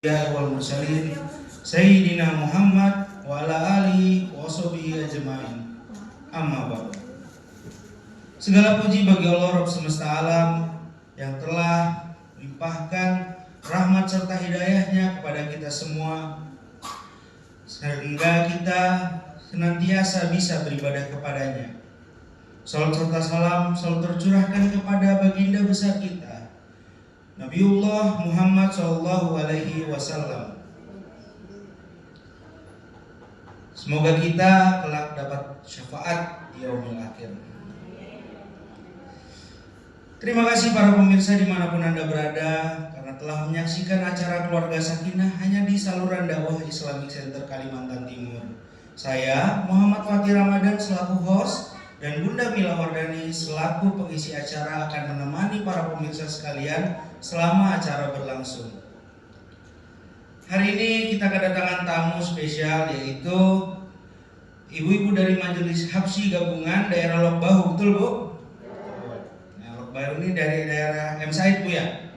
wal mursalin Sayyidina Muhammad wa ala alihi wa sahbihi ajma'in. Amma ba'du. Segala puji bagi Allah Rabb semesta alam yang telah limpahkan rahmat serta hidayahnya kepada kita semua, sehingga kita senantiasa bisa beribadah kepadanya. Salam serta salam selalu tercurahkan kepada baginda besar kita, Nabiullah Muhammad Sallallahu Alaihi Wasallam. Semoga kita kelak dapat syafaat di yaumil akhir. Terima kasih para pemirsa dimanapun Anda berada, karena telah menyaksikan acara Keluarga Sakinah hanya di saluran dakwah Islamic Center Kalimantan Timur. Saya Muhammad Fatih Ramadan selaku host dan Bunda Mila Wardani selaku pengisi acara akan menemani para pemirsa sekalian selama acara berlangsung. Hari ini kita kedatangan tamu spesial, yaitu ibu-ibu dari Majelis Habsyi Gabungan daerah Lok Bahu, betul Bu? Nah, Lok Bahu ini dari daerah M. Said Bu ya?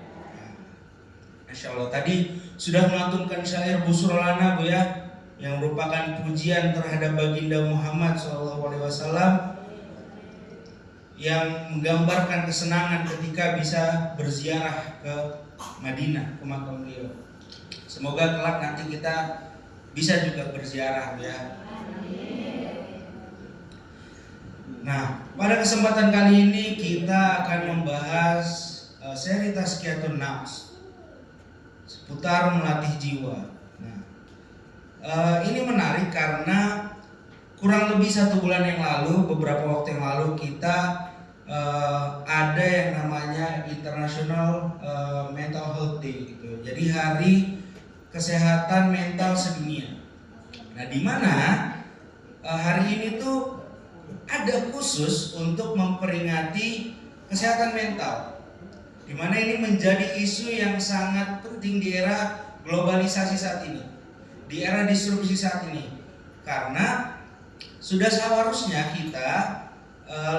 Masya Allah, tadi sudah melantunkan syair Busrolana Bu ya, yang merupakan pujian terhadap baginda Muhammad SAW, yang menggambarkan kesenangan ketika bisa berziarah ke Madinah, ke makam beliau. Semoga kelak nanti kita bisa juga berziarah ya. Nah, pada kesempatan kali ini kita akan membahas seri Tazkiyatun Nafs seputar melatih jiwa. Nah, ini menarik karena kurang lebih 1 bulan yang lalu, beberapa waktu yang lalu kita ada yang namanya International Mental Health Day gitu. Jadi hari kesehatan mental sedunia. Nah, di mana hari ini tuh ada khusus untuk memperingati kesehatan mental. Di mana ini menjadi isu yang sangat penting di era globalisasi saat ini, di era disrupsi saat ini. Karena sudah seharusnya kita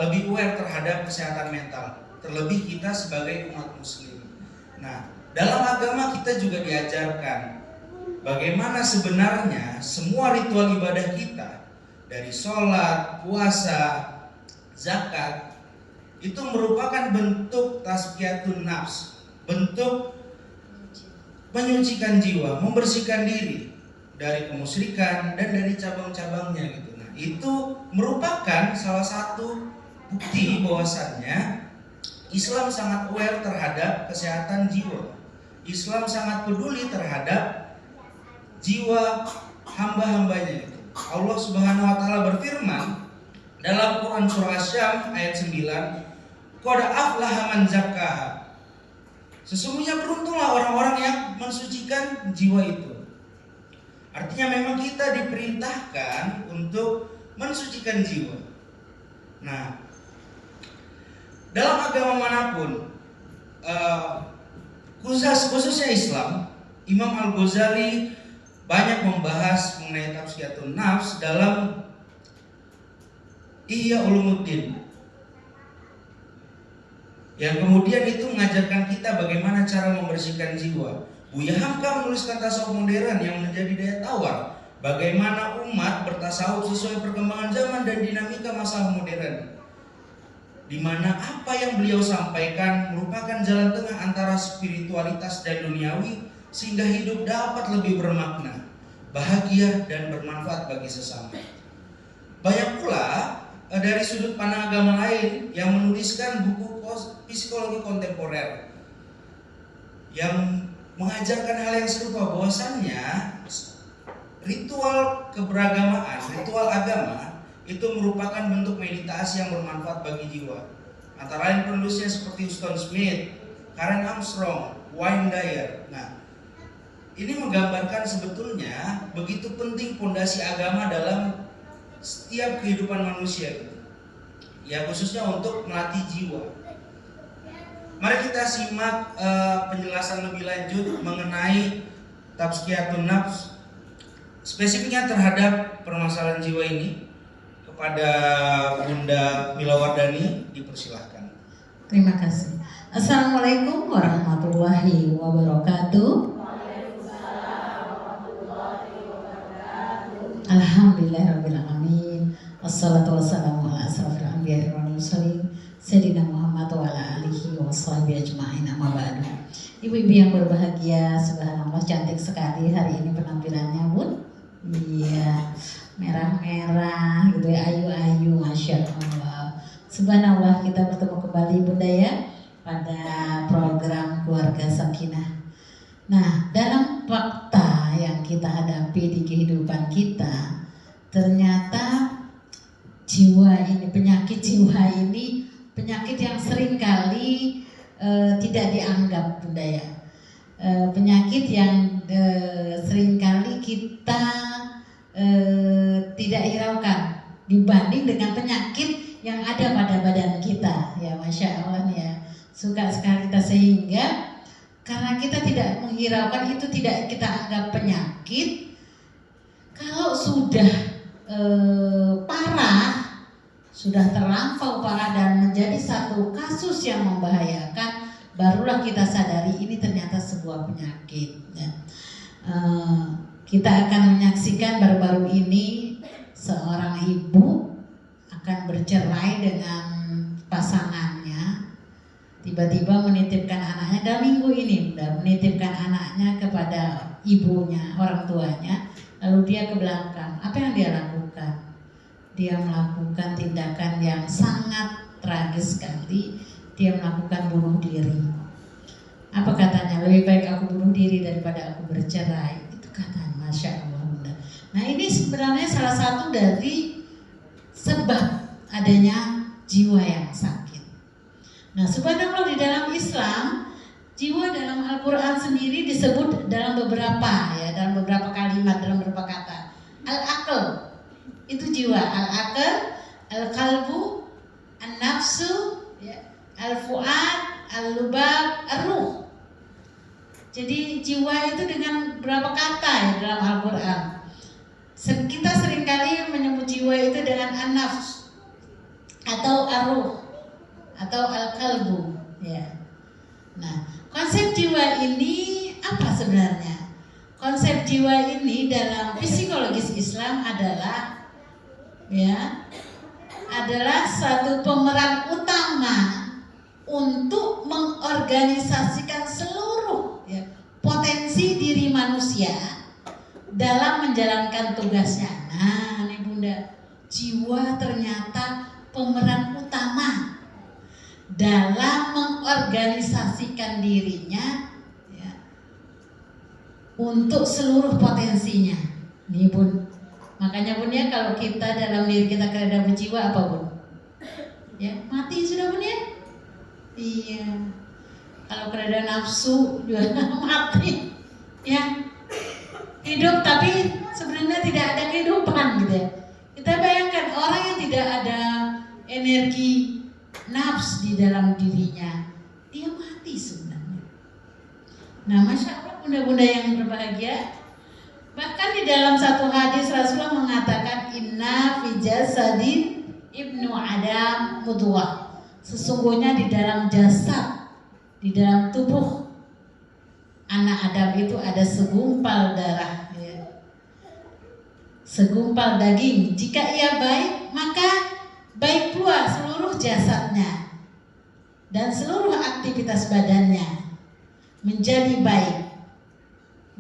lebih aware terhadap kesehatan mental, terlebih kita sebagai umat muslim. Nah, dalam agama kita juga diajarkan bagaimana sebenarnya semua ritual ibadah kita, dari sholat, puasa, zakat, itu merupakan bentuk tazkiyatun nafs, bentuk menyucikan jiwa, membersihkan diri dari kemusyrikan dan dari cabang-cabangnya gitu. Nah, itu merupakan salah satu bukti bahwasannya Islam sangat aware terhadap kesehatan jiwa. Islam sangat peduli terhadap jiwa hamba-hambanya gitu. Allah Subhanahu wa taala berfirman dalam Quran surah Asy-Syams ayat 9, "Qad aflaha man zakkaha." Sesungguhnya beruntunglah orang-orang yang mensucikan jiwa itu. Artinya memang kita diperintahkan untuk mensucikan jiwa. Nah, dalam agama manapun, khususnya Islam, Imam Al-Ghazali banyak membahas mengenai tazkiyatun nafs dalam Ihya Ulumuddin, yang kemudian itu mengajarkan kita bagaimana cara membersihkan jiwa. Buya Hamka menuliskan tasawuf modern yang menjadi daya tawar bagaimana umat bertasawuf sesuai perkembangan zaman dan dinamika masa modern, di mana apa yang beliau sampaikan merupakan jalan tengah antara spiritualitas dan duniawi, sehingga hidup dapat lebih bermakna, bahagia dan bermanfaat bagi sesama. Banyak pula dari sudut pandang agama lain yang menuliskan buku psikologi kontemporer yang mengajarkan hal yang serupa, bahwasannya ritual keberagamaan, ritual agama itu merupakan bentuk meditasi yang bermanfaat bagi jiwa. Antara lain penulisnya seperti Huston Smith, Karen Armstrong, Wayne Dyer. Nah, ini menggambarkan sebetulnya begitu penting pondasi agama dalam setiap kehidupan manusia gitu. Ya, khususnya untuk melatih jiwa. Mari kita simak penjelasan lebih lanjut mengenai tazkiyatun nafs, spesifiknya terhadap permasalahan jiwa ini. Kepada Bunda Mila Wardani, dipersilahkan. Terima kasih. Assalamualaikum warahmatullahi wabarakatuh. Alhamdulillahirrabbilalamin. Wassalatu wassalamu ala asrafil anbiya'i wal mursalin Sayyidina Muhammad wa ala alihi wa sahbihi ajma'in, amma ba'du. Ibu-ibu yang berbahagia, subhanallah cantik sekali hari ini penampilannya, Bun. Iya, merah-merah gitu ya, ayu-ayu, Masya Allah. Subhanallah, kita bertemu kembali Bunda ya pada program Keluarga Sakinah. Nah, dalam fakta yang kita hadapi di kehidupan kita, ternyata jiwa ini, penyakit jiwa ini, penyakit yang seringkali tidak dianggap, Bunda ya. Penyakit yang seringkali kita tidak hiraukan dibanding dengan penyakit yang ada pada badan kita. Ya, Masya Allah nih ya, suka sekali kita, sehingga karena kita tidak menghiraukan itu, tidak kita anggap penyakit. Kalau sudah parah, sudah terlampau parah dan menjadi satu kasus yang membahayakan, barulah kita sadari ini ternyata sebuah penyakit. Kita akan menyaksikan baru-baru ini seorang ibu akan bercerai dengan pasangannya, tiba-tiba menitipkan anaknya dalam minggu ini, menitipkan anaknya kepada ibunya, orang tuanya, lalu dia ke belakang. Apa yang dia lakukan? Dia melakukan tindakan yang sangat tragis sekali. Dia melakukan bunuh diri. Apa katanya? Lebih baik aku bunuh diri daripada aku bercerai. Itu katanya, Masya Allah, Bunda. Nah, ini sebenarnya salah satu dari sebab adanya jiwa yang sakit. Nah, subhanallah, di dalam Islam, jiwa dalam Al-Quran sendiri disebut dalam beberapa kalimat, dalam beberapa kata. Al-aql itu jiwa, al-aql, al-qalbu, an-nafsu, ya, al-fuad, al-lubab, ar-ruh. Jadi jiwa itu dengan berapa kata ya dalam Al-Quran. Kita seringkali menyebut jiwa itu dengan an-nafs atau ar-ruh atau al-qalbu, ya. Nah, konsep jiwa ini apa sebenarnya? Konsep jiwa ini dalam psikologis Islam adalah satu pemeran utama untuk mengorganisasikan seluruh potensi diri manusia dalam menjalankan tugasnya. Nah, ini Bunda, jiwa ternyata pemeran utama dalam mengorganisasikan dirinya untuk seluruh potensinya. Nih Bun, makanya Bun ya, kalau kita dalam diri kita keadaan berjiwa apa Bun? Ya, mati sudah Bun ya? Iya. Kalau keadaan nafsu juga mati. Ya. Hidup tapi sebenarnya tidak ada kehidupan gitu ya. Kita bayangkan orang yang tidak ada energi nafs di dalam dirinya, dia mati sebenarnya. Nah, Masya Allah, bunda-bunda yang berbahagia, bahkan di dalam satu hadis Rasulullah mengatakan, inna fi jasadin ibnu adam mudghah. Sesungguhnya di dalam jasad, di dalam tubuh anak Adam itu ada segumpal darah, segumpal daging. Jika ia baik, maka baik pula seluruh jasadnya dan seluruh aktivitas badannya menjadi baik.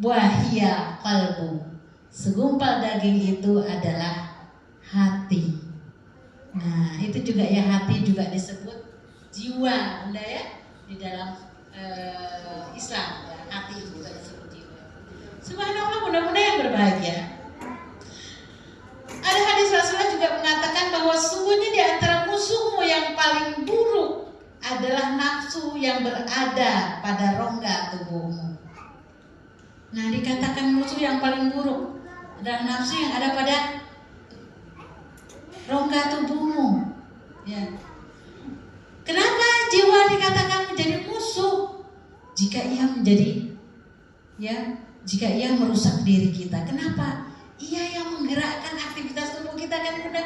Wahia qalbu, segumpal daging itu adalah hati. Nah, itu juga ya, hati juga disebut jiwa, Bunda ya, di dalam Islam ya, hati itu juga disebut jiwa. Subhanallah, bunda-bunda yang berbahagia. Ada hadis Rasulullah juga mengatakan bahwa sungguhnya di antara musuhmu yang paling buruk adalah nafsu yang berada pada rongga tubuhmu. Nah, dikatakan musuh yang paling buruk adalah nafsu yang ada pada rongga tubuhmu. Ya. Kenapa jiwa dikatakan menjadi musuh? Jika ia menjadi, jika ia merusak diri kita. Kenapa? Ia yang menggerakkan aktivitas tubuh kita kan, Bunda?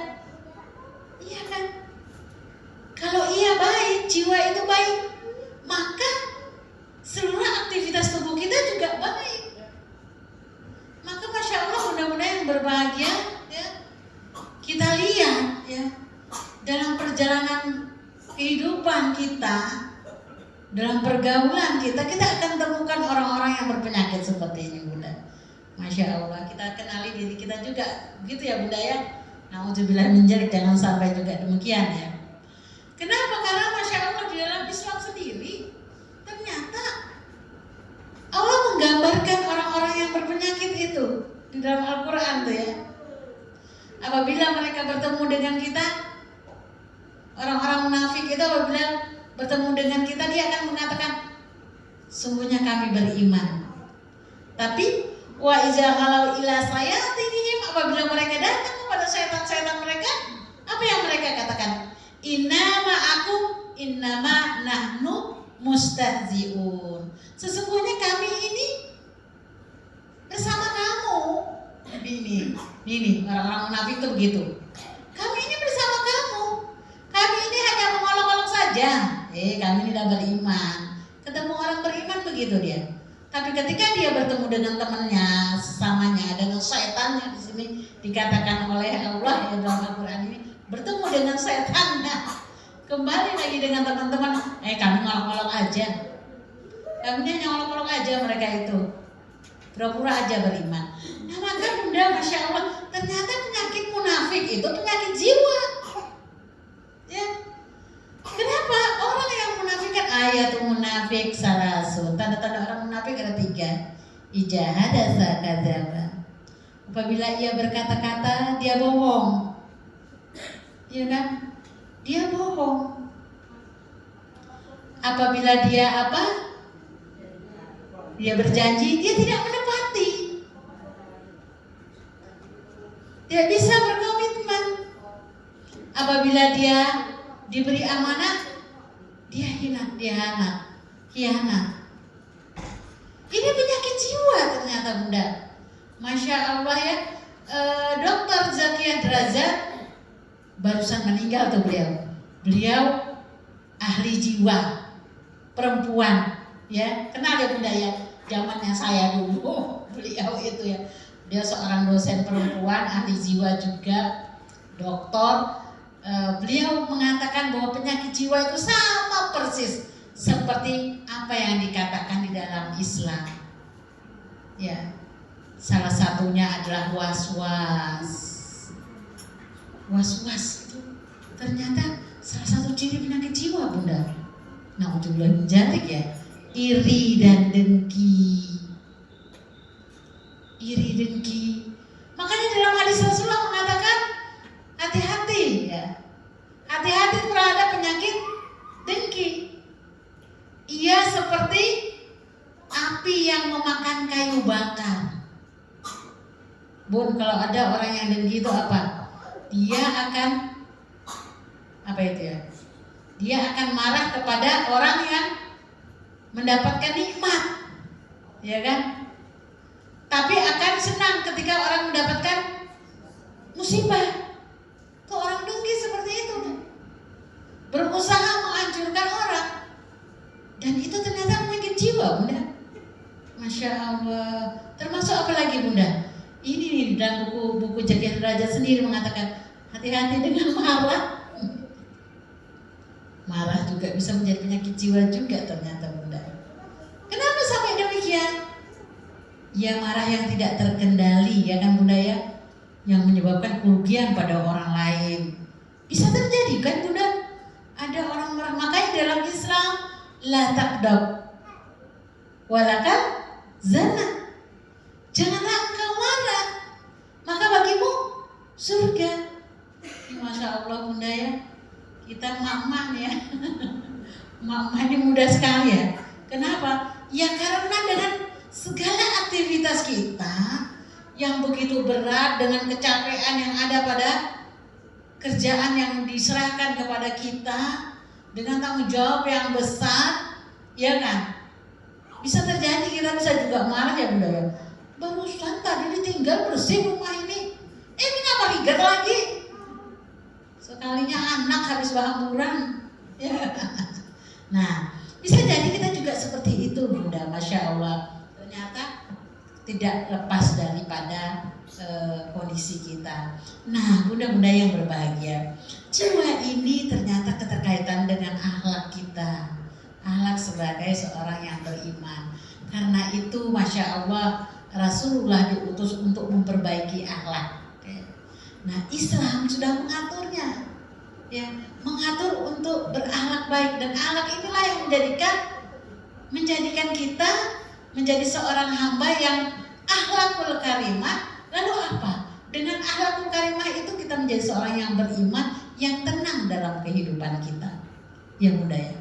Iya kan? Kalau ia baik, jiwa itu baik, maka seluruh aktivitas tubuh kita juga baik. Maka Masya Allah, bunda-bunda yang berbahagia, perjalanan kehidupan kita, dalam pergaulan kita akan temukan orang-orang yang berpenyakit seperti ini, Bunda. Masya Allah, kita kenali diri kita juga, begitu ya Bunda ya. Nauzubillah min dzalik, jangan sampai juga demikian ya. Kenapa? Karena Masya Allah di dalam Islam sendiri ternyata Allah menggambarkan orang-orang yang berpenyakit itu di dalam Al-Quran tuh ya. Apabila mereka bertemu dengan kita, orang-orang munafik itu apabila bertemu dengan kita, dia akan mengatakan, sungguhnya kami beriman. Tapi wa iza ghalau ila sayatinihim, apabila mereka datang kepada setan-setan mereka, apa yang mereka katakan? Innama nahnu mustahzi'un. Sesungguhnya kami ini bersama kamu. Ini orang-orang munafik itu begitu. Kami ini bersama kamu. Kami ini hanya mengolok-olok saja. Kami ini tidak beriman. Ketemu orang beriman begitu dia. Tapi ketika dia bertemu dengan temannya, sesamanya, dengan setannya, di sini dikatakan oleh Allah ya dalam Al-Quran ini, bertemu dengan setannya, kembali lagi dengan teman-teman, kami ngolok-ngolok aja. Kami hanya ngolok-ngolok aja mereka itu, pura-pura aja beriman. Nah maka Bunda, Masya Allah, ternyata penyakit munafik itu penyakit jiwa. Ya. Kenapa? Orang yang munafik kan ayatul munafik salasun. Tanda-tanda orang munafik ada 3. Ijahadasa kadzaba. Apabila ia berkata-kata, dia bohong. Iya kan? Dia bohong. Apabila dia apa? Dia berjanji, dia tidak menepati. Dia bisa berkomitmen. Apabila dia diberi amanah, dia hianat. Ini penyakit jiwa ternyata Bunda. Masya Allah ya. Dr. Zakia Drazat barusan meninggal tuh beliau. Beliau ahli jiwa, perempuan, ya. Kenal ya Bunda ya. Zamannya saya dulu, beliau itu ya. Dia seorang dosen perempuan, ahli jiwa juga, doktor. Beliau mengatakan bahwa penyakit jiwa itu sama persis seperti apa yang dikatakan di dalam Islam. Ya, salah satunya adalah was-was. Was-was itu ternyata salah satu ciri penyakit jiwa Bunda. Nah, untuk bilang jalik ya, iri dan dengki. Iri dengki. Makanya dalam hadis Rasulullah mengatakan hati-hati ya. Hati-hati terhadap penyakit dengki. Ia seperti api yang memakan kayu bakar. Bun, kalau ada orang yang dengki itu apa? Dia akan apa itu ya? Dia akan marah kepada orang yang mendapatkan nikmat. Ya kan? Tapi akan senang ketika orang mendapatkan musibah. Tuh orang dengki seperti itu tuh. Berusaha menghancurkan orang. Dan itu ternyata penyakit jiwa Bunda. Masya Allah. Termasuk apa lagi Bunda? Ini nih dalam buku Zakia Drazat sendiri mengatakan hati-hati dengan marah. Marah juga bisa menjadi penyakit jiwa juga ternyata Bunda. Kenapa sampai demikian? Ya marah yang tidak terkendali ya kan Bunda ya, yang menyebabkan kerugian pada orang lain. Bisa terjadi kan Bunda? Ada orang marah, makanya dalam Islam la taqdab walakan zana. Janganlah engkau marah, maka bagimu surga. Masya Allah Bunda ya, kita mama ya. Mama ini mudah sekali ya. Kenapa? Ya karena dengan segala aktivitas kita yang begitu berat, dengan kecapean yang ada pada kerjaan yang diserahkan kepada kita, dengan tanggung jawab yang besar, ya kan? Bisa terjadi kita bisa juga marah ya Bunda ya. Barusan tadi ditinggal bersih rumah ini, kenapa ligat lagi? Sekalinya anak habis bahamburan, ya. Nah, bisa jadi kita juga seperti itu Bunda, Masya Allah. Ternyata tidak lepas daripada kondisi kita. Nah, bunda-bunda yang berbahagia, jiwa ini ternyata keterkaitan dengan akhlak kita, akhlak sebagai seorang yang beriman. Karena itu, masya Allah, Rasulullah diutus untuk memperbaiki akhlak. Nah, Islam sudah mengaturnya, ya, mengatur untuk berakhlak baik, dan akhlak inilah yang menjadikan kita menjadi seorang hamba yang akhlakul karimah. Lalu apa? Dengan akhlakul karimah itu kita menjadi seorang yang beriman, yang tenang dalam kehidupan kita. Ya bunda ya.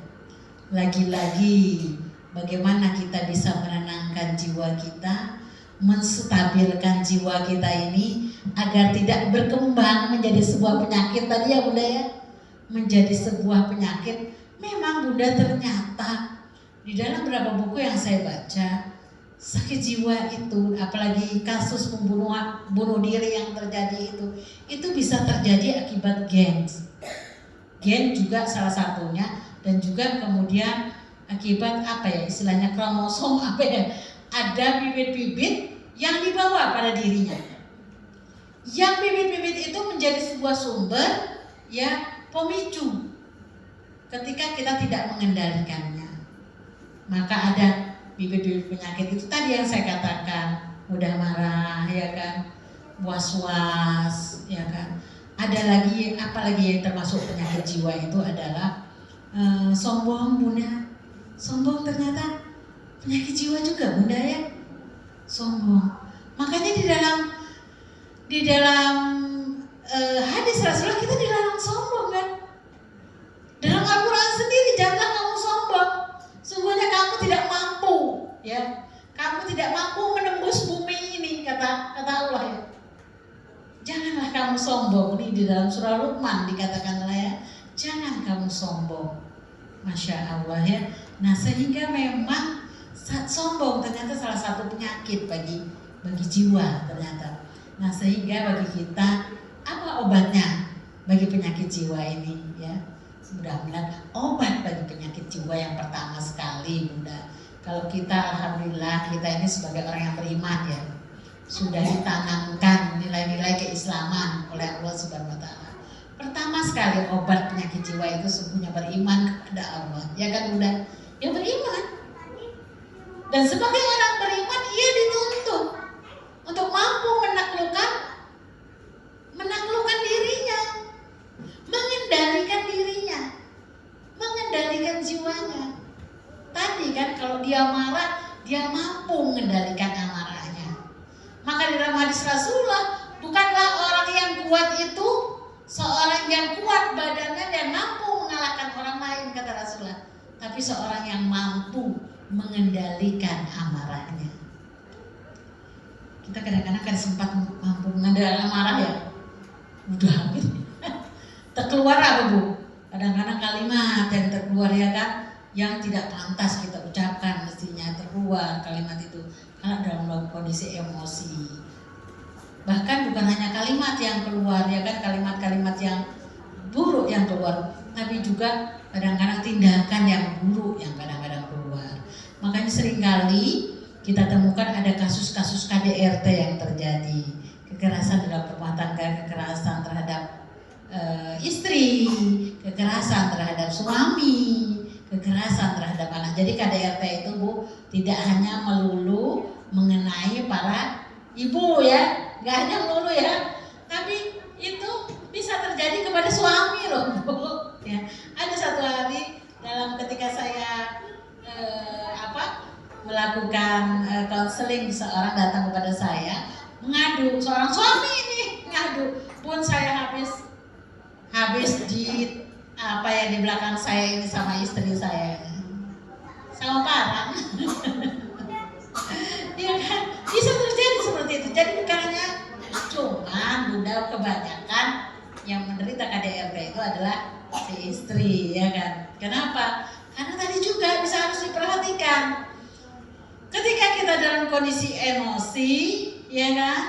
Lagi-lagi bagaimana kita bisa menenangkan jiwa kita, menstabilkan jiwa kita ini agar tidak berkembang menjadi sebuah penyakit tadi ya bunda ya. Menjadi sebuah penyakit. Memang bunda ternyata di dalam beberapa buku yang saya baca, sakit jiwa itu, apalagi kasus bunuh diri yang terjadi itu bisa terjadi akibat gen juga salah satunya, dan juga kemudian akibat apa ya istilahnya kromosom apa ya, ada bibit-bibit yang dibawa pada dirinya, yang bibit-bibit itu menjadi sebuah sumber ya pemicu ketika kita tidak mengendalikannya. Maka ada bibit-bibit penyakit itu tadi yang saya katakan, mudah marah ya kan, was-was ya kan. Ada lagi, apalagi yang termasuk penyakit jiwa itu adalah sombong bunda. Sombong ternyata penyakit jiwa juga bunda ya, sombong. Makanya di dalam hadis Rasulullah kita dilarang sombong kan. Dalam Al-Quran sendiri, janganlah kamu sombong. Sungguhnya kamu tidak mampu, ya. Kamu tidak mampu menembus bumi ini, kata Allah ya. Janganlah kamu sombong. Ini di dalam surah Luqman dikatakan ya, jangan kamu sombong. Masya Allah ya. Nah sehingga memang sombong ternyata salah satu penyakit bagi jiwa ternyata. Nah sehingga bagi kita apa obatnya bagi penyakit jiwa ini ya? Mudah-mudahan obat bagi penyakit jiwa yang pertama sekali bunda, kalau kita alhamdulillah kita ini sebagai orang yang beriman ya, sudah ditanamkan nilai-nilai keislaman oleh Allah Subhanahu wa taala. Pertama sekali obat penyakit jiwa itu sesungguhnya beriman kepada Allah. Ya kan bunda? Ya beriman. Dan sebagai orang beriman ia dituntut untuk mampu menaklukkan dirinya, mengendalikan dirinya, mengendalikan jiwanya. Tadi kan kalau dia marah, dia mampu mengendalikan amarahnya. Maka di dalam hadis Rasulullah, bukanlah orang yang kuat itu seorang yang kuat badannya dan mampu mengalahkan orang lain kata Rasulullah, tapi seorang yang mampu mengendalikan amarahnya. Kita kadang-kadang kan sempat mampu mengendalikan amarah ya, udah habis. Terkeluar apa bu? Kadang-kadang kalimat yang terkeluar ya kan, yang tidak pantas kita ucapkan mestinya terkeluar kalimat itu karena dalam kondisi emosi. Bahkan bukan hanya kalimat yang keluar ya kan, kalimat-kalimat yang buruk yang keluar, tapi juga kadang-kadang tindakan yang buruk yang kadang-kadang keluar. Makanya seringkali kita temukan ada kasus-kasus KDRT yang terjadi, kekerasan dalam rumah tangga, kekerasan terhadap istri, kekerasan terhadap suami, kekerasan terhadap anak. Jadi KDRT itu bu tidak hanya melulu mengenai para ibu ya, nggak hanya melulu ya, tapi itu bisa terjadi kepada suami loh bu. Ya, ada satu hari dalam ketika saya melakukan konseling, seorang datang kepada saya mengadu, seorang suami ini ngadu, pun saya habis di apa ya di belakang saya ini sama istri saya sama parang. Ya kan bisa terjadi seperti itu. Jadi bukan hanya cuman bunda, kebanyakan yang menderita KDRT itu adalah si istri ya kan. Kenapa? Karena tadi juga bisa harus diperhatikan ketika kita dalam kondisi emosi ya kan,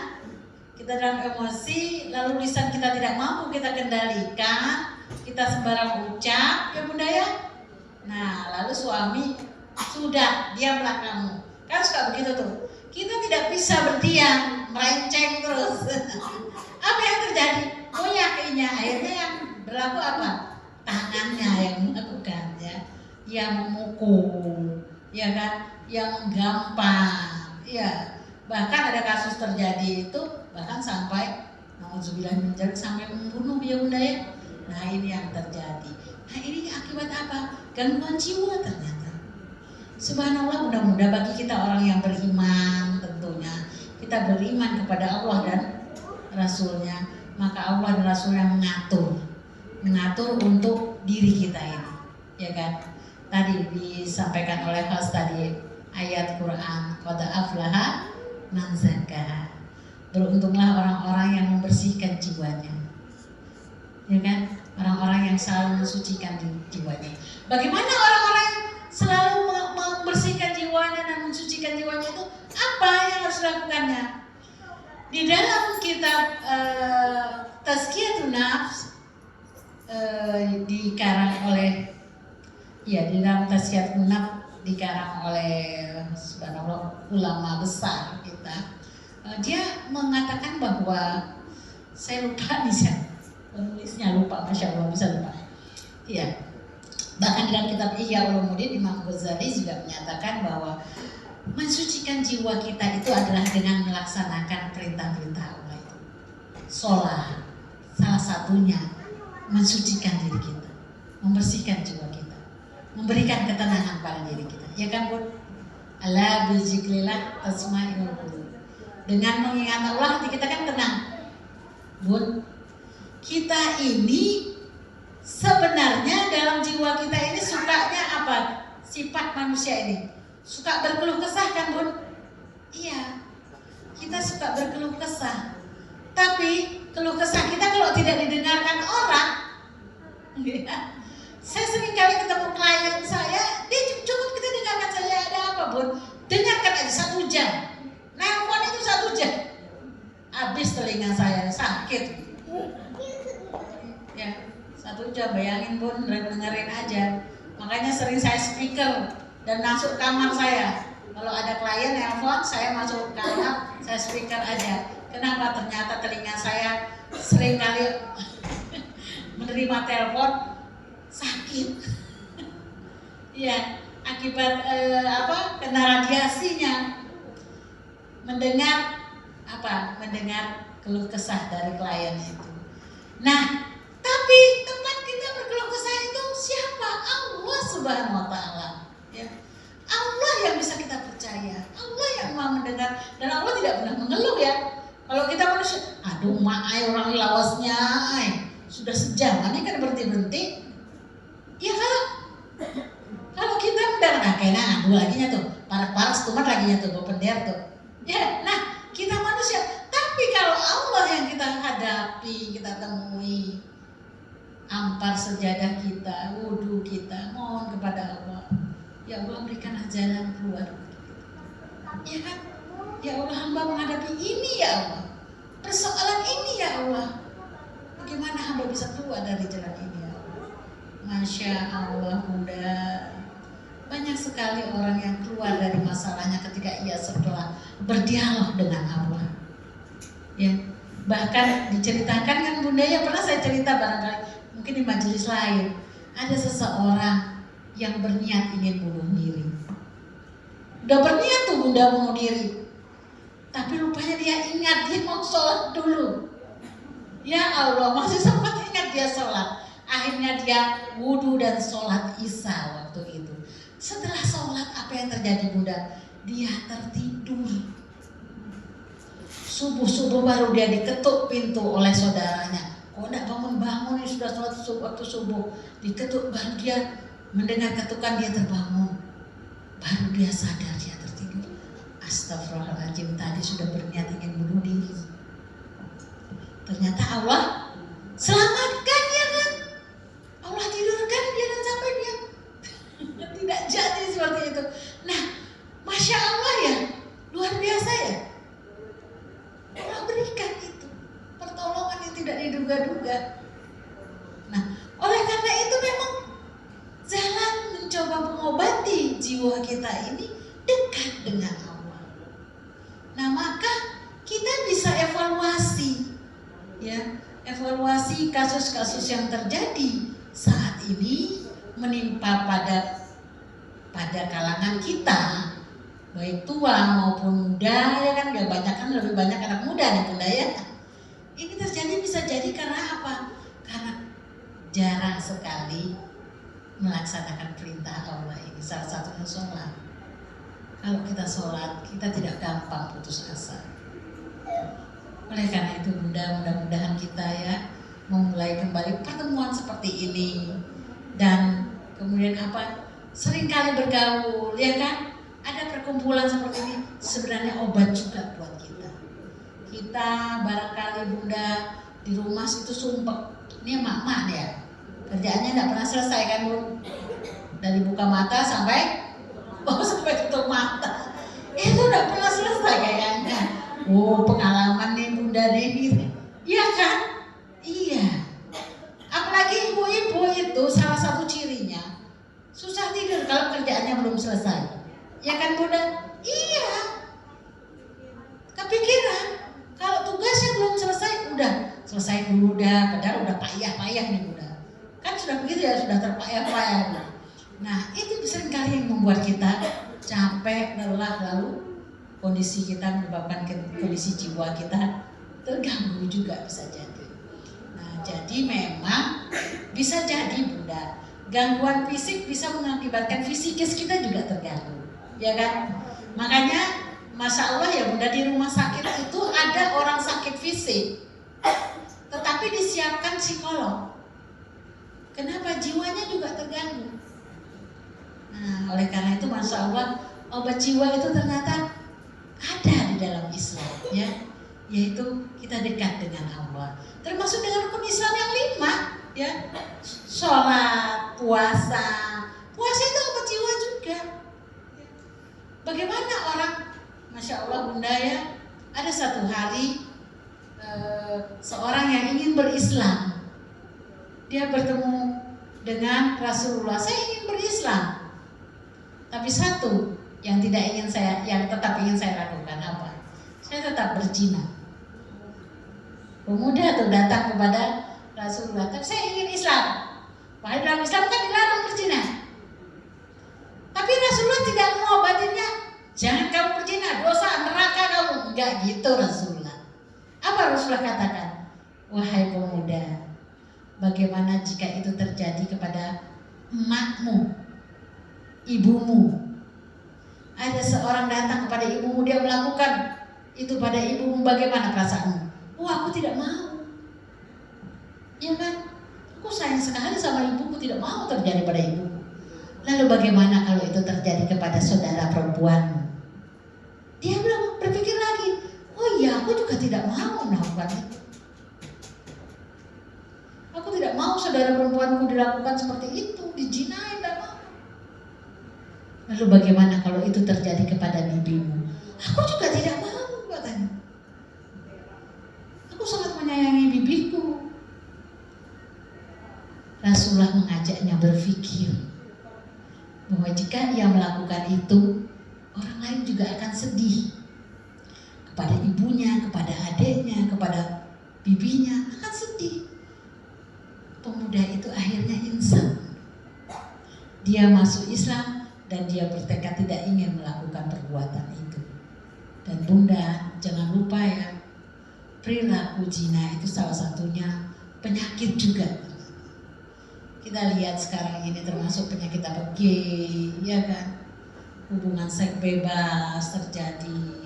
kita dalam emosi lalu lisan kita tidak mampu kita kendalikan, kita sembarang ucap ya bunda ya. Nah lalu suami sudah diamlah kamu, kan suka begitu tuh, kita tidak bisa berdiam, melenceng terus. Apa yang terjadi? Goyah kakinya, akhirnya yang berlaku apa? Tangannya yang melakukan, ya, yang memukul, ya kan, yang menggampang, ya. Bahkan ada kasus terjadi itu, bahkan sampai nauzubillah min dzalik, sampai membunuh ya bunda ya. Nah ini yang terjadi. Nah ini akibat apa? Gangguan jiwa ternyata. Subhanallah, mudah-mudahan bagi kita orang yang beriman, tentunya kita beriman kepada Allah dan Rasulnya, maka Allah dan Rasulnya mengatur untuk diri kita ini, ya kan? Tadi disampaikan oleh host tadi ayat Quran, qad aflaha man zakkaha. Beruntunglah orang-orang yang membersihkan jiwanya, ya kan? Orang-orang yang selalu mensucikan jiwanya. Bagaimana orang-orang yang selalu membersihkan jiwanya dan mensucikan jiwanya itu? Apa yang harus dilakukannya? Di dalam kitab Tazkiyatun Nafs dikarang oleh, ya, di dalam Tazkiyatun Nafs dikarang oleh subhanallah ulama besar kita. Dia mengatakan bahwa, saya lupa nih, penulisnya lupa, masya Allah bisa lupa. Iya. Bahkan dalam kitab Ihya Ulumuddin Imam Ghazali juga menyatakan bahwa mensucikan jiwa kita itu adalah dengan melaksanakan perintah-perintah Allah itu. Sholat, salah satunya mensucikan diri kita, membersihkan jiwa kita, memberikan ketenangan pada diri kita. Ya kan Bun? Ala bizikrillah tasma'inul qulub. Dengan mengingat Allah hati kita kan tenang. Bun, kita ini sebenarnya dalam jiwa kita ini sukanya apa? Sifat manusia ini suka berkeluh kesah kan Bun? Iya, kita suka berkeluh kesah. Tapi keluh kesah kita kalau tidak didengarkan orang, ya. Saya sering kali ketemu klien saya, dia cukup kita dengarkan saja, ada apa Bun? Dengarkan aja 1 jam. Nelpon itu 1 jam. Habis telinga saya sakit. Ya, 1 jam, bayangin Bun, dengerin aja. Makanya sering saya speaker dan masuk kamar saya. Kalau ada klien nelpon, saya masuk kamar, saya speaker aja. Kenapa? Ternyata telinga saya sering kali menerima telepon sakit. Ya, akibat kena radiasinya. Mendengar keluh kesah dari klien itu. Nah, tapi tempat kita berkeluh kesah itu siapa? Allah Subhanahu wa taala. Ya. Allah yang bisa kita percaya, Allah yang mau mendengar, dan Allah tidak pernah mengeluh ya. Kalau kita manusia, aduh mak orang lawasnya, sudah sejam, ini kan berhenti. Ya kalau kita mendengar, kayaknya ngadu laginya tuh, parak-parak setumat laginya tuh, bopender tuh. Ya, nah kita manusia, tapi kalau Allah yang kita hadapi, kita temui, ampar sejadah kita, wudhu kita, mohon kepada Allah. Ya Allah, berikanlah jalan keluar. Ya kan? Ya Allah, hamba menghadapi ini ya Allah. Persoalan ini ya Allah. Bagaimana hamba bisa keluar dari jalan ini ya Allah? Masya Allah Bunda. Banyak sekali orang yang keluar dari masalahnya ketika ia setelah berdialog dengan Allah. Ya, bahkan diceritakan kan Bunda ya, pernah saya cerita barangkali mungkin di majelis lain. Ada seseorang yang berniat ingin bunuh diri. Udah berniat tuh Bunda bunuh diri, tapi rupanya dia ingat dia mau sholat dulu. Ya Allah, masih sempat ingat dia sholat. Akhirnya dia wudhu dan sholat isya waktu itu. Setelah sholat apa yang terjadi Bunda? Dia tertidur. Subuh-subuh baru dia diketuk pintu oleh saudaranya. Kok enggak bangun-bangun, ini sudah sholat waktu subuh. Diketuk, baru dia mendengar ketukan, dia terbangun. Baru dia sadar dia tertidur. Astagfirullahaladzim, tadi sudah berniat ingin bunuh diri. Ternyata Allah selamatkan ya kan. Allah tidurkan dia dan sampai dia tidak jadi seperti itu. Nah, Masya Allah ya, luar biasa ya. Allah berikan itu pertolongan yang tidak diduga-duga. Nah, oleh karena itu memang jalan mencoba mengobati jiwa kita ini dekat dengan Allah. bisa evaluasi, ya, evaluasi kasus-kasus yang terjadi saat ini menimpa pada kalangan kita, baik tua maupun muda, ya kan, lebih banyak anak muda nih Bunda ya. Ini terjadi bisa jadi karena apa? Karena jarang sekali melaksanakan perintah Allah ini, salah satunya sholat. Kalau kita sholat, kita tidak gampang putus asa. Oleh karena itu Bunda, mudah-mudahan kita ya memulai kembali pertemuan seperti ini, dan kemudian apa, seringkali bergaul, ya kan, ada perkumpulan seperti ini sebenarnya obat juga buat kita. Kita barangkali Bunda di rumah itu sumpah, ini emak-emak ya, kerjaannya nggak pernah selesai kan Bun, dari buka mata sampai tutup mata, itu udah pernah selesai kayaknya. Oh, pengalaman nih Bunda Dewi, iya kan? Iya. Apalagi ibu-ibu itu salah satu cirinya susah tidur kalau kerjaannya belum selesai. Ya kan Bunda? Iya. Kepikiran kalau tugasnya belum selesai, udah selesai dulu dah, padahal udah payah-payah nih Bunda. Kan sudah begitu ya, sudah terpayah-payah. Nah, itu seringkali yang membuat kita capek, lelah, lalu kondisi kita menyebabkan kondisi jiwa kita terganggu juga bisa jadi. Nah, jadi memang bisa jadi Bunda, gangguan fisik bisa mengakibatkan fisikis kita juga terganggu, ya kan? Makanya Masya Allah ya Bunda, di rumah sakit itu ada orang sakit fisik, tetapi disiapkan psikolog. Kenapa? Jiwanya juga terganggu. Nah, oleh karena itu Masya Allah, obat jiwa itu ternyata ada di dalam Islam, ya, yaitu kita dekat dengan Allah, termasuk dengan rukun Islam yang 5, ya, sholat, puasa itu obat jiwa juga. Bagaimana orang, Masya Allah Bunda ya, ada satu hari seorang yang ingin berislam, dia bertemu dengan Rasulullah, saya ingin berislam, tapi satu yang tetap ingin saya lakukan apa? Saya tetap berzina. Pemuda itu datang kepada Rasulullah, tapi saya ingin Islam. Padahal dalam Islam kan dilarang berzina. Tapi Rasulullah tidak mengobatinya. Jangan kamu berzina, dosa neraka kamu. Enggak gitu Rasulullah. Apa Rasulullah katakan? Wahai pemuda, bagaimana jika itu terjadi kepada emakmu, ibumu? Ada seorang datang kepada ibumu, dia melakukan itu pada ibumu, bagaimana perasaanmu? Oh, aku tidak mau. Ya kan? Aku sayang sekali sama ibuku, tidak mau terjadi pada ibuku. Lalu bagaimana kalau itu terjadi kepada saudara perempuanmu? Dia berpikir lagi, oh iya, aku juga tidak mau melakukan itu. Aku tidak mau saudara perempuanku dilakukan seperti itu, dijinain, tidak mau. Lalu bagaimana kalau itu terjadi kepada bibimu? Aku juga tidak mau, katanya. Aku sangat menyayangi bibiku. Rasulullah mengajaknya berpikir bahwa jika ia melakukan itu, orang lain juga akan sedih. Kepada ibunya, kepada adiknya, kepada bibinya akan sedih. Pemuda itu akhirnya insaf. Dia masuk Islam dan dia bertekad tidak ingin melakukan perbuatan itu. Dan Bunda, jangan lupa ya, perilaku zina itu salah satunya penyakit juga. Kita lihat sekarang ini termasuk penyakit apa? Gay, ya kan? Hubungan seks bebas terjadi.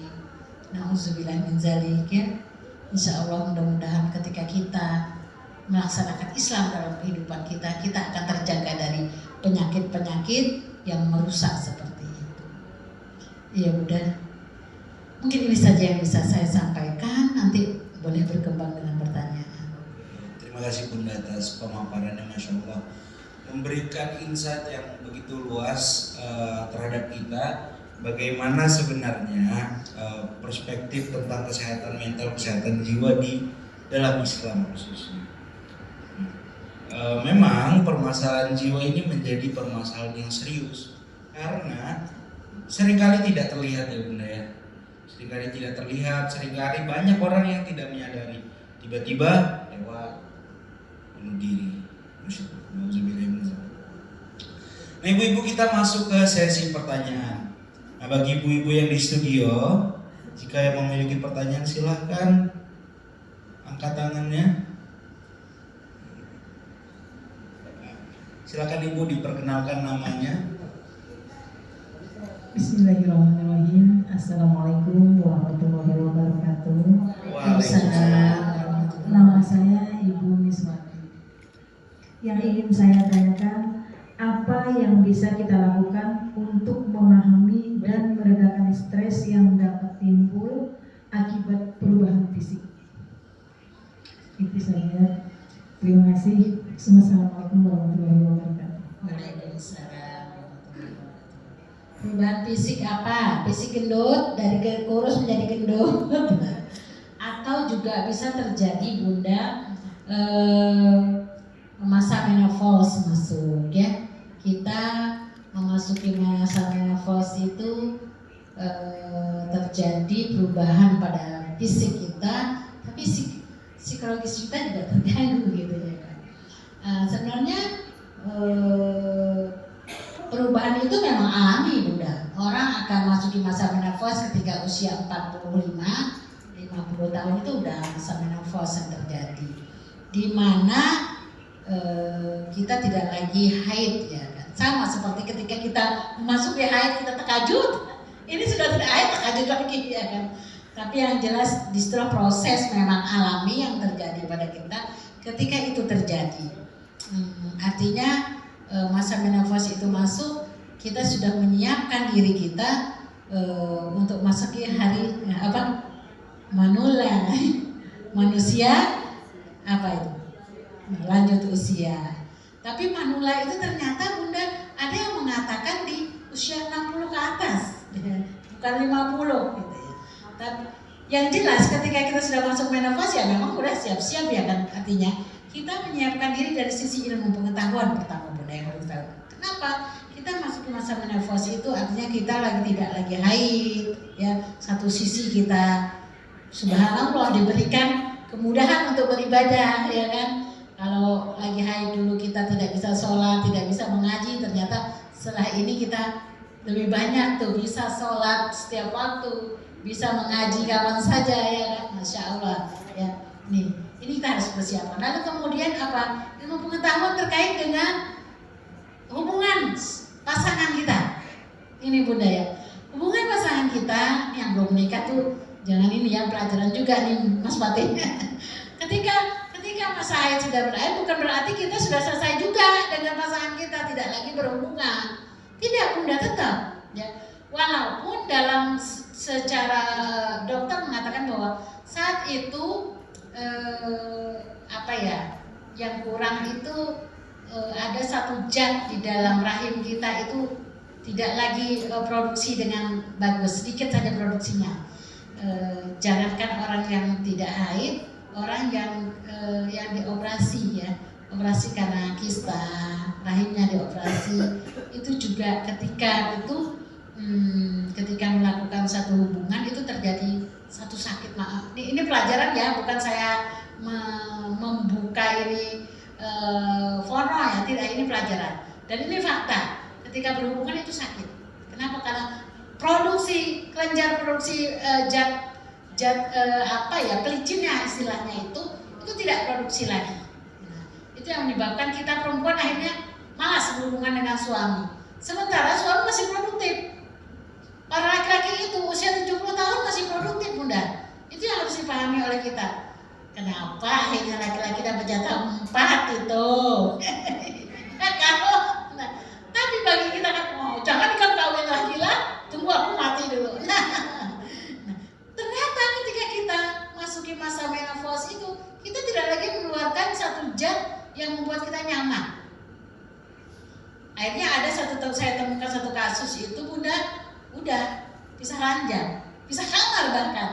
Nauzubillah min dzalik ya. Insya Allah mudah-mudahan ketika kita melaksanakan Islam dalam kehidupan kita, kita akan terjaga dari penyakit-penyakit yang merusak seperti itu. Iya Bunda, mungkin ini saja yang bisa saya sampaikan. Nanti boleh berkembang dengan pertanyaan. Terima kasih Bunda atas pemaparannya, Masya Allah, memberikan insight yang begitu luas terhadap kita. Bagaimana sebenarnya perspektif tentang kesehatan mental, kesehatan jiwa di dalam Islam khususnya. Memang permasalahan jiwa ini menjadi permasalahan yang serius karena seringkali tidak terlihat ya Bunda ya. seringkali tidak terlihat, seringkali banyak orang yang tidak menyadari, tiba-tiba lewat bunuh diri. Nah, ibu-ibu, kita masuk ke sesi pertanyaan. Nah, bagi ibu-ibu yang di studio, jika yang memiliki pertanyaan silahkan angkat tangannya. Silakan ibu diperkenalkan namanya. Bismillahirrahmanirrahim. Assalamualaikum warahmatullahi wabarakatuh. Waalaikumsalam. Nama saya Ibu Miswati. Yang ingin saya tanyakan, apa yang bisa kita lakukan untuk memahami dan meredakan stres yang dapat timbul akibat perubahan fisik? Itu saja. Terima kasih. Assalamualaikum warahmatullahi wabarakatuh. Waalaikumsalam. Perubahan fisik apa? Fisik gendut dari kurus menjadi gendut, atau juga bisa terjadi bunda masa menopause masuk ya. Kita memasuki masa menopause itu terjadi perubahan pada fisik kita, tapi psikologis kita juga terganggu gitu ya kan. Sebenarnya perubahan itu memang alami bunda. Orang akan masuki masa menopause ketika usia 45, 50 tahun itu udah masa menopause yang terjadi, di mana kita tidak lagi haid ya kan. Sama seperti ketika kita memasuki haid kita terkajut. Ini sudah tidak haid, terkajut lagi ya kan. Tapi yang jelas di setelah proses memang alami yang terjadi pada kita ketika itu terjadi. Artinya masa menopause itu masuk, kita sudah menyiapkan diri kita untuk masuk ke hari manula, manusia apa itu? Lanjut usia. Tapi manula itu ternyata bunda ada yang mengatakan di usia 60 ke atas, bukan 50 gitu ya. Tapi yang jelas ketika kita sudah masuk menopause ya memang udah siap-siap ya kan, artinya kita menyiapkan diri dari sisi ilmu pengetahuan pertama bunda yang harus tahu. Kenapa? Kita masuk ke masa menopause itu artinya kita tidak lagi haid ya. Satu sisi kita subhanallah diberikan kemudahan untuk beribadah ya kan. Kalau lagi haid dulu kita tidak bisa sholat, tidak bisa mengaji, ternyata setelah ini kita lebih banyak tuh bisa sholat setiap waktu, bisa mengaji kapan saja ya kan, masya Allah ya. Nih, ini kita harus persiapkan. Lalu kemudian apa? Ilmu pengetahuan terkait dengan hubungan pasangan kita. Ini bunda ya, hubungan pasangan kita yang belum menikah tuh jangan ini ya, pelajaran juga nih Mas Fatih. Ketika masa haid sudah berakhir bukan berarti kita sudah selesai juga dengan pasangan kita, tidak lagi berhubungan. Tidak bunda, tetap ya. Walaupun dalam secara dokter mengatakan bahwa saat itu yang kurang itu ada satu zat di dalam rahim kita itu tidak lagi produksi dengan bagus, sedikit saja produksinya. Jangankan orang yang tidak haid, orang yang dioperasi ya, operasi karena kista rahimnya dioperasi, itu juga ketika melakukan satu hubungan itu terjadi satu sakit. Maaf, ini pelajaran ya, bukan saya membuka ini fono ya, tidak, ini pelajaran dan ini fakta. Ketika berhubungan itu sakit. Kenapa? Karena kelenjar produksi pelicinnya istilahnya itu tidak produksi lagi. Nah, itu yang menyebabkan kita perempuan akhirnya malas berhubungan dengan suami. Sementara suami masih produktif. Para laki-laki itu usia 70 tahun masih produktif bunda. Itu yang harus dipahami oleh kita. Kenapa akhirnya laki-laki dapat jatah 4 itu? Tapi bagi kita kan, jangan kawin lagi lah, tunggu aku mati dulu. Ternyata ketika kita masuki masa menopause itu, kita tidak lagi mengeluarkan satu zat yang membuat kita nyaman. Akhirnya saya temukan satu kasus itu bunda, udah pisah ranjang, pisah kamar bahkan,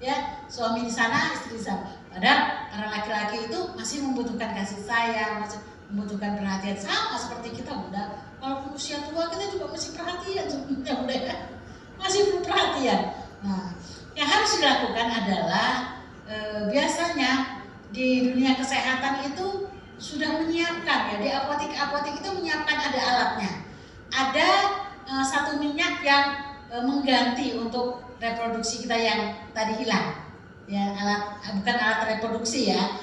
ya, suami di sana, istri di sana. Padahal para laki-laki itu masih membutuhkan kasih sayang, masih membutuhkan perhatian, sama seperti kita bunda. Walaupun usia tua kita juga masih perhatian sebenarnya bunda, masih perlu perhatian. Nah, Yang harus dilakukan adalah biasanya di dunia kesehatan itu sudah menyiapkan ya, di apotek itu menyiapkan ada alatnya. Ada satu minyak yang mengganti untuk reproduksi kita yang tadi hilang. Ya, bukan alat reproduksi ya,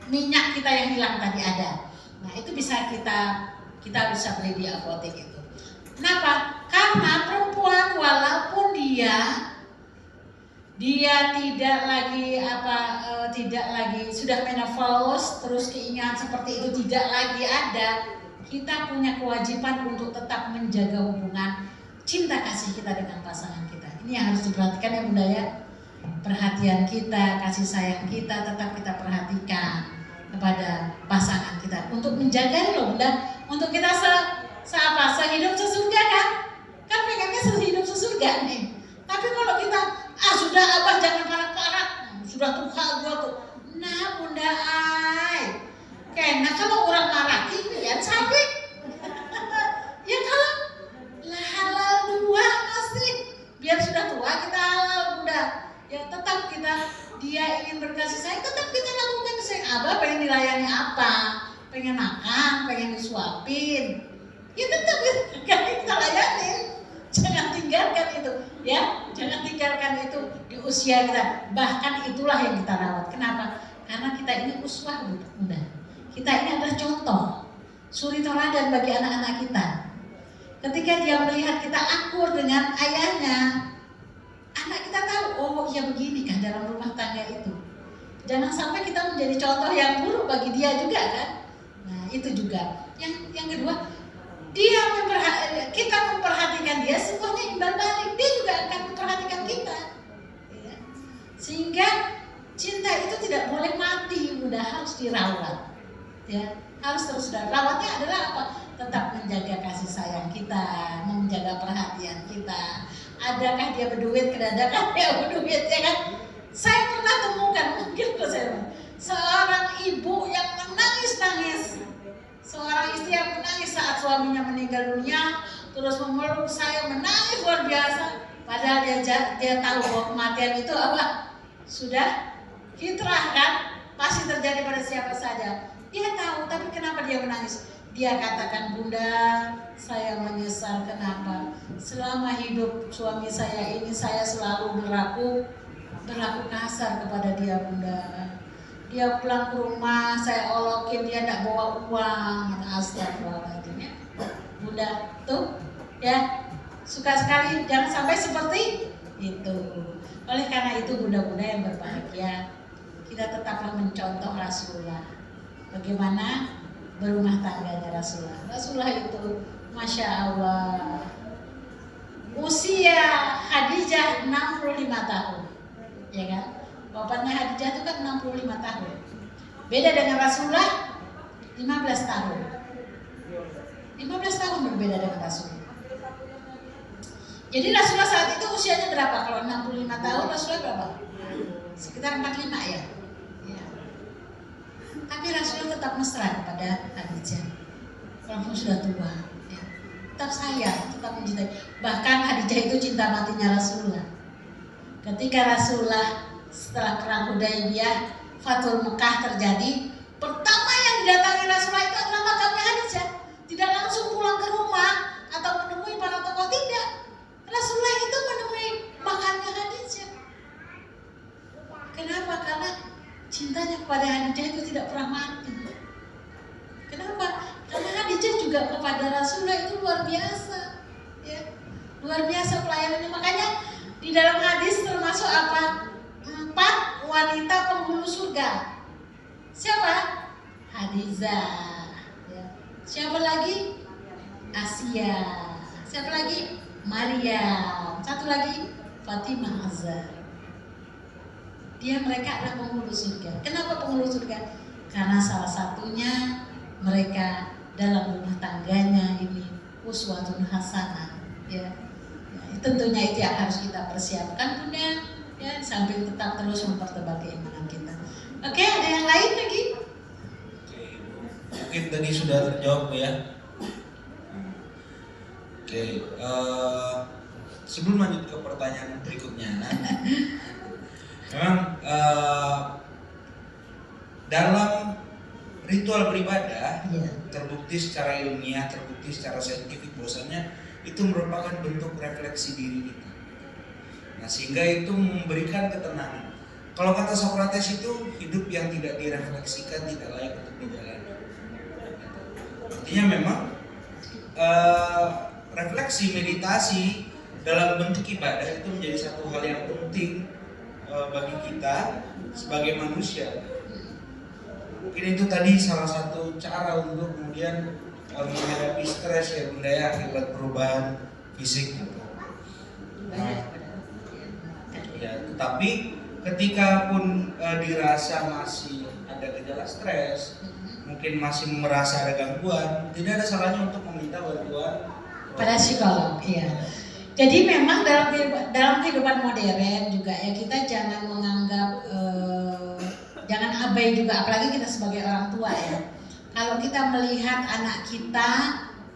minyak kita yang hilang tadi ada. Nah, itu bisa kita bisa beli di apotek itu. Kenapa? Karena perempuan walaupun dia tidak lagi tidak lagi sudah menopause, terus keinginan seperti itu tidak lagi ada, kita punya kewajiban untuk tetap menjaga hubungan cinta kasih kita dengan pasangan kita. Ini yang harus diperhatikan ya Bunda ya. Perhatian kita, kasih sayang kita tetap kita perhatikan kepada pasangan kita untuk menjaga loh Bunda, untuk kita sehidup sesurga kan pengennya sehidup sesurga nih. Tapi kalau kita sudah abah jangan parak-parak, sudah tua gua tuh. Nah Bunda kena kalau orang marah ini sabik. Ya kalau halal dua pasti biar sudah tua kita halal Bunda. Ya tetap dia ingin berkasih sayang, tetap kita lakukan sayang. Abah pengen dilayani apa? Pengen makan, pengen disuapin. Ya tetap kita layanin. Jangan tinggalkan itu, ya. Jangan tinggalkan itu di usia kita. Bahkan itulah yang kita rawat. Kenapa? Karena kita ini uswah Bunda. Kita ini adalah contoh, suri teladan bagi anak-anak kita. Ketika dia melihat kita akur dengan ayahnya, anak kita tahu, oh iya beginikah dalam rumah tangga itu. Jangan sampai kita menjadi contoh yang buruk bagi dia juga kan. Nah itu juga. Yang kedua, kita memperhatikan dia, semuanya imbal balik. Dia juga akan memperhatikan kita. Ya. Sehingga cinta itu tidak boleh mati, Bunda, harus dirawat. Ya, harus terus rawatnya adalah apa? Tetap menjaga kasih sayang kita, menjaga perhatian kita. Adakah dia berduit, adakah dia berduit, ya kan? Saya pernah temukan, mungkin seorang ibu yang menangis-nangis, seorang istri yang menangis saat suaminya meninggal dunia, terus memeluk saya, menangis luar biasa. Padahal dia tahu bahwa kematian itu apa? Sudah fitrah kan? Pasti terjadi pada siapa saja. Dia tahu, tapi kenapa dia menangis? Dia katakan, Bunda, saya menyesal. Kenapa? Selama hidup suami saya ini, saya selalu berlaku kasar kepada dia, Bunda. Dia pulang ke rumah, saya olokin, dia tidak bawa uang. Astagfirullahaladzim ya. Bunda, tuh ya, suka sekali, jangan sampai seperti itu. Oleh karena itu Bunda-bunda yang berbahagia, kita tetaplah mencontoh Rasulullah. Bagaimana berumah tangganya Rasulullah. Rasulullah itu Masya Allah, usia Khadijah 65 tahun, ya kan? Bapaknya Khadijah itu kan 65 tahun. Beda dengan Rasulullah 15 tahun. 15 tahun berbeda dengan Rasulullah. Jadi Rasulullah saat itu usianya berapa? Kalau 65 tahun Rasulullah berapa? Sekitar 45 ya. Tapi Rasulullah tetap mesra kepada Khadijah. Walaupun sudah tua, ya. Tetap sayang, tetap mencintai. Bahkan Khadijah itu cinta matinya Rasulullah. Ketika Rasulullah setelah perang Hudaybiyah, Fathul Mekah terjadi, pertama yang didatangi Rasulullah itu adalah makamnya Khadijah. Tidak langsung pulang ke rumah atau menemui para tokoh, tidak. Rasulullah itu menemui makamnya Khadijah. Kenapa? Karena cintanya kepada Khadijah itu tidak pernah mati. Kenapa? Karena Khadijah juga kepada Rasulullah itu luar biasa, ya. Luar biasa pelayanannya. Makanya di dalam hadis termasuk apa? 4 wanita penghulu surga. Siapa? Hadizah. Ya. Siapa lagi? Asia. Siapa lagi? Maryam. Satu lagi Fatimah Az-Zahra. Mereka adalah penghulu surga. Kenapa penghulu surga? Karena salah satunya mereka dalam rumah tangganya ini uswatun hasanah, ya. Tentunya itu yang harus kita persiapkan, Bunda, ya, sambil tetap terus mempertebal keimanan kita. Oke, ada yang lain lagi? Oke, mungkin tadi sudah terjawab ya. Oke, sebelum lanjut ke pertanyaan berikutnya, memang dalam ritual beribadah terbukti secara ilmiah, terbukti secara saintifik bahwasanya itu merupakan bentuk refleksi diri kita. Nah, sehingga itu memberikan ketenangan. Kalau kata Socrates itu hidup yang tidak direfleksikan tidak layak untuk dijalani. Artinya memang refleksi, meditasi dalam bentuk ibadah itu menjadi satu hal yang penting bagi kita sebagai manusia. Mungkin itu tadi salah satu cara untuk kemudian menghadapi stres ya Bunda ya, akibat perubahan fisik gitu. Ya, tetapi ketika pun dirasa masih ada gejala stres, mungkin masih merasa ada gangguan, tidak ada salahnya untuk meminta bantuan pada psikolog. Iya. Jadi memang dalam kehidupan modern juga ya, kita jangan menganggap jangan abai juga, apalagi kita sebagai orang tua ya. Kalau kita melihat anak kita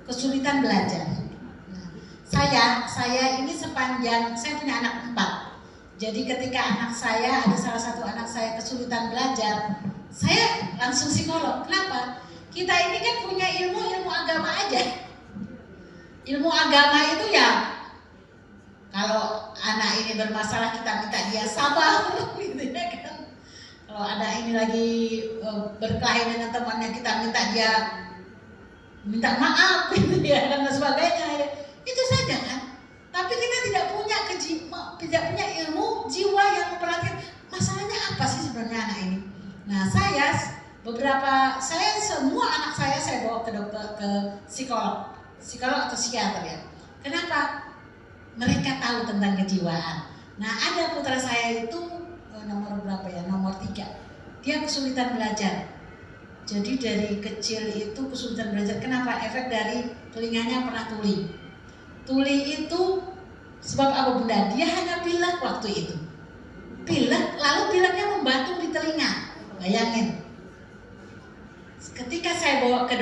kesulitan belajar. Nah, saya ini sepanjang saya punya anak 4. Jadi ketika anak saya, ada salah satu anak saya kesulitan belajar, saya langsung psikolog. Kenapa? Kita ini kan punya ilmu agama aja. Ilmu agama itu ya, kalau anak ini bermasalah kita minta dia sabar, gitu ya kan. Kalau ada ini lagi berkelahi dengan temannya, kita minta dia minta maaf, gitu ya, dan sebagainya. Itu saja kan. Tapi kita tidak punya ilmu jiwa yang memperhatikan masalahnya apa sih sebenarnya anak ini. Nah, semua anak saya bawa ke dokter, ke psikolog atau psikiater ya. Kenapa? Mereka tahu tentang kejiwaan. Nah, ada putra saya itu nomor berapa ya? Nomor 3. Dia kesulitan belajar. Jadi dari kecil itu kesulitan belajar. Kenapa? Efek dari telinganya pernah tuli. Tuli itu sebab apa Bunda? Dia hanya pilek waktu itu. Pilek, lalu pileknya membatu di telinga. Bayangin. Ketika saya bawa ke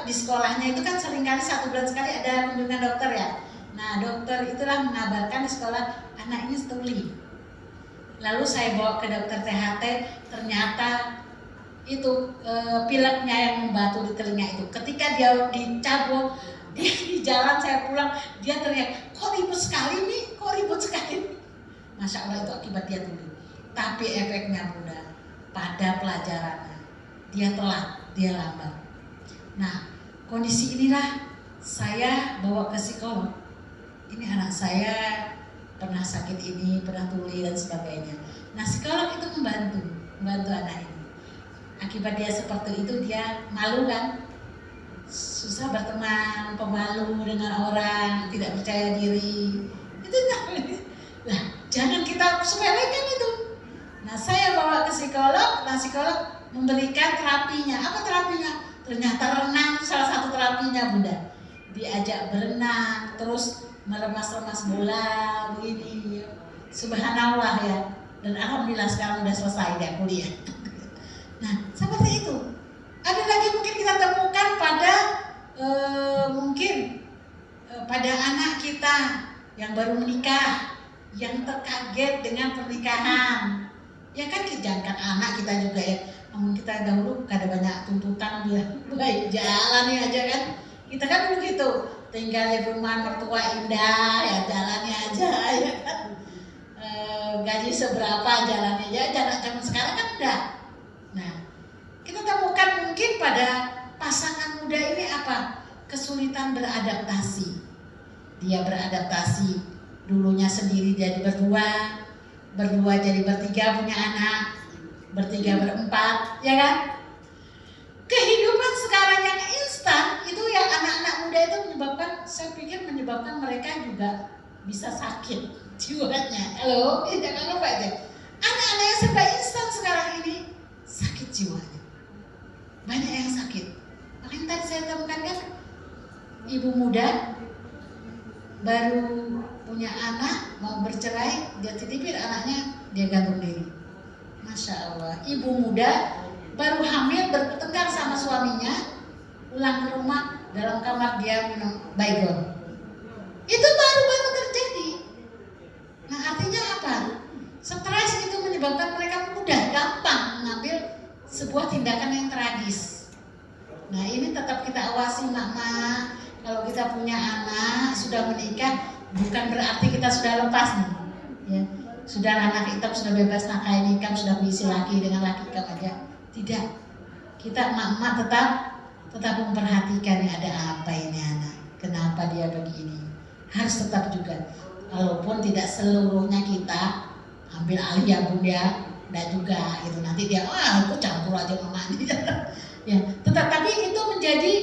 di sekolahnya itu kan seringkali 1 bulan sekali ada kunjungan dokter ya. Nah, dokter itulah mengabarkan di sekolah anak ini tuli. Lalu saya bawa ke dokter THT, ternyata itu pileknya yang membatu di telinga itu. Ketika dia dicabut, dia di jalan saya pulang, dia teriak, kok ribut sekali nih, kok ribut sekali. Masya Allah, itu akibat dia tuli. Tapi efeknya Bunda, pada pelajarannya dia telat, dia lambat. Nah, kondisi inilah saya bawa ke psikolog. Ini anak saya pernah sakit ini, pernah tuli dan sebagainya. Nah, psikolog itu membantu anak ini. Akibat dia seperti itu, dia malu kan, susah berteman, pemalu dengan orang, tidak percaya diri. Itu nah, jangan kita sepelekan itu. Nah, saya bawa ke psikolog, nah psikolog memberikan terapinya. Apa terapinya? Ternyata renang itu salah satu terapinya Bunda. Diajak berenang, terus melemas-lemas bola begini. Subhanallah ya. Dan alhamdulillah sekarang udah selesai dia kuliah. Nah, seperti itu. Ada lagi mungkin kita temukan pada pada anak kita yang baru menikah, yang terkaget dengan pernikahan. Ya kan, jangan anak kita juga ya. Namun kita dahulu ada banyak tuntutan, dia baik jalani aja kan. Kita kan begitu, tinggal di rumah mertua indah ya jalani aja ya kan. Gaji seberapa jalani aja, zaman sekarang kan udah. Nah, kita temukan mungkin pada pasangan muda ini apa? Kesulitan beradaptasi. Dia beradaptasi, dulunya sendiri jadi berdua jadi bertiga punya anak, bertiga berempat, ya kan? Kehidupan sekarang yang instan itu ya, anak-anak muda itu saya pikir menyebabkan mereka juga bisa sakit jiwanya. Halo, jangan lupa deh. Anak-anak yang serba instan sekarang ini sakit jiwanya. Banyak yang sakit. Makanya tadi saya temukan kan, ibu muda baru punya anak, mau bercerai, dia titipin anaknya, dia gantung diri. Masya Allah, ibu muda baru hamil, bertengkar sama suaminya, pulang ke rumah, dalam kamar dia minum baygon. Itu baru terjadi. sebuah tindakan yang tragis. Nah ini tetap kita awasi mak-mak. Kalau kita punya anak sudah menikah, bukan berarti kita sudah lepas nih. Ya, sudah anak kita sudah bebas nafkah nikah, sudah berisi laki dengan laki kita aja. Tidak. Kita mak-mak tetap memperhatikan nih, ada apa ini anak, kenapa dia begini. Harus tetap juga. Walaupun tidak seluruhnya kita ambil alih ya bunda, enggak juga gitu. Nanti dia aku campur aja mama ini. Ya, tapi itu menjadi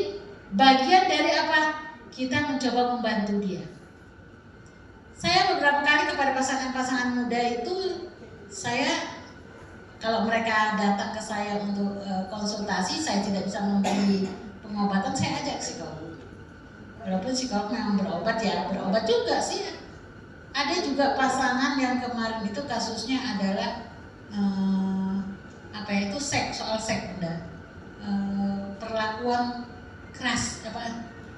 bagian dari apa? Kita mencoba membantu dia. Saya beberapa kali kepada pasangan-pasangan muda itu, saya kalau mereka datang ke saya untuk konsultasi, saya tidak bisa memberi pengobatan, saya ajak psikolog. Walaupun psikolog memang berobat ya, berobat juga sih. Ada juga pasangan yang kemarin itu kasusnya adalah soal seks bunda. Perlakuan keras,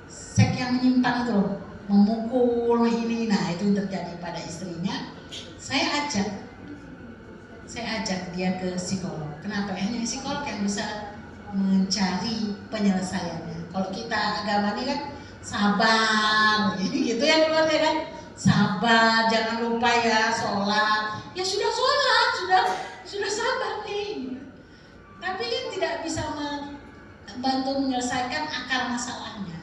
seks yang menyimpang itu loh, memukul ini, nah itu terjadi pada istrinya. Saya ajak dia ke psikolog. Kenapa? Hanya psikolog yang bisa mencari penyelesaiannya. Kalau kita agama ini kan sabar, gitu ya keluarga kan, sabar, jangan lupa ya sholat. Ya sudah sholat, sudah sabar nih. Tapi kan tidak bisa membantu menyelesaikan akar masalahnya.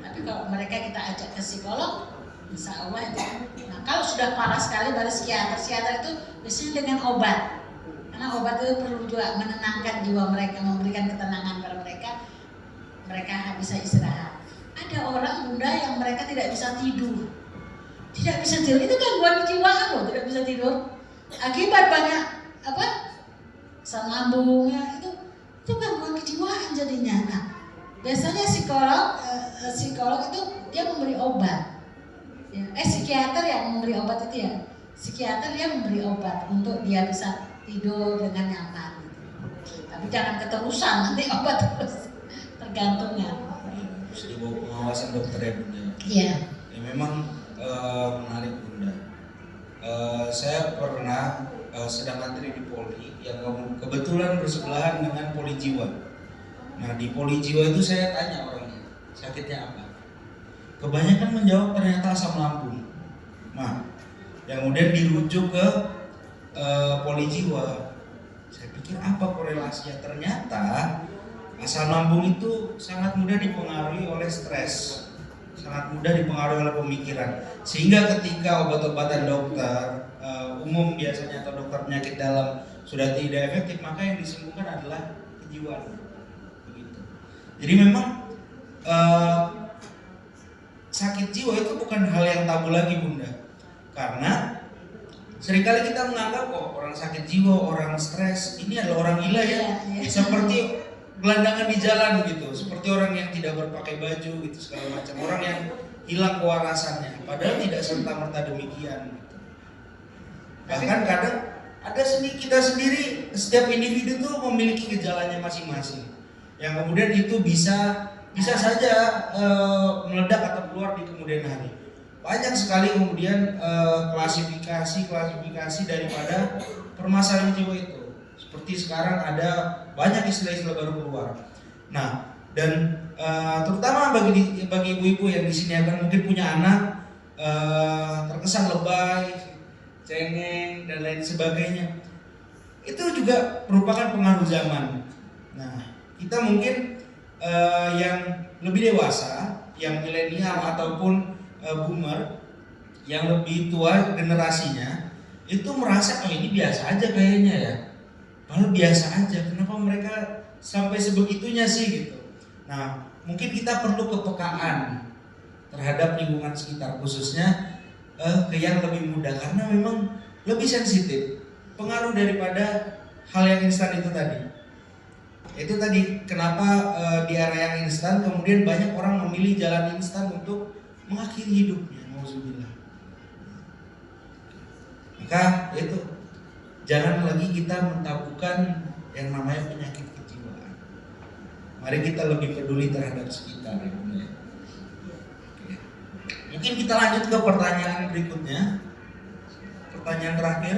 Tapi kalau mereka kita ajak ke psikolog, insya Allah itu. Nah kalau sudah parah sekali baru psikiater itu biasanya dengan obat. Karena obat itu perlu juga menenangkan jiwa mereka, memberikan ketenangan pada mereka. Mereka bisa istirahat. Ada orang bunda yang mereka tidak bisa tidur. Tidak bisa tidur, itu gangguan kejiwaan loh, tidak bisa tidur. Akibat banyak asam lambungnya itu gangguan kejiwaan jadinya. Nah, biasanya psikolog itu dia memberi obat. Ya, psikiater yang memberi obat itu ya. Psikiater dia memberi obat untuk dia bisa tidur dengan nyaman. Tapi jangan keterusan, nanti obat terus tergantung ya. Harus di bawah pengawasan dokter ya bunda. Iya. Ya memang menarik bunda. Saya pernah sedang antri di Poli yang kebetulan bersebelahan dengan Poli Jiwa. Nah di Poli Jiwa itu saya tanya orangnya sakitnya apa. Kebanyakan menjawab ternyata asam lambung. Nah yang kemudian dirujuk ke Poli Jiwa. Saya pikir apa korelasinya? Ternyata asam lambung itu sangat mudah dipengaruhi oleh stres, sangat mudah dipengaruhi oleh pemikiran. Sehingga ketika obat-obatan dokter umum biasanya atau dokter penyakit dalam sudah tidak efektif, maka yang disembuhkan adalah kejiwaan. Begitu. Jadi memang sakit jiwa itu bukan hal yang tabu lagi bunda, karena seringkali kita menganggap orang sakit jiwa, orang stres ini adalah orang gila ya, seperti gelandangan di jalan gitu, seperti orang yang tidak berpakai baju gitu segala macam, orang yang hilang kewarasannya. Padahal tidak serta-merta demikian. Gitu. Bahkan kadang ada kita sendiri, setiap individu tuh memiliki gejalanya masing-masing, yang kemudian itu bisa saja meledak atau keluar di kemudian hari. Banyak sekali kemudian klasifikasi daripada permasalahan jiwa itu. Seperti sekarang ada banyak istilah-istilah baru keluar. Nah, dan terutama bagi ibu-ibu yang di sini akan mungkin punya anak terkesan lebay, cengeng dan lain sebagainya. Itu juga merupakan pengaruh zaman. Nah, kita mungkin yang lebih dewasa, yang milenial ataupun boomer, yang lebih tua generasinya, itu merasa ini biasa aja kayaknya ya. Padahal biasa aja, kenapa mereka sampai sebegitunya sih gitu. Nah, mungkin kita perlu kepekaan terhadap lingkungan sekitar, khususnya ke yang lebih muda, karena memang lebih sensitif pengaruh daripada hal yang instan itu tadi. Itu tadi kenapa di era yang instan kemudian banyak orang memilih jalan instan untuk mengakhiri hidupnya. Nauzubillah. Maka itu jangan lagi kita mentabukan yang namanya penyakit kejiwaan. Mari kita lebih peduli terhadap sekitar. Mungkin kita lanjut ke pertanyaan berikutnya. Pertanyaan terakhir.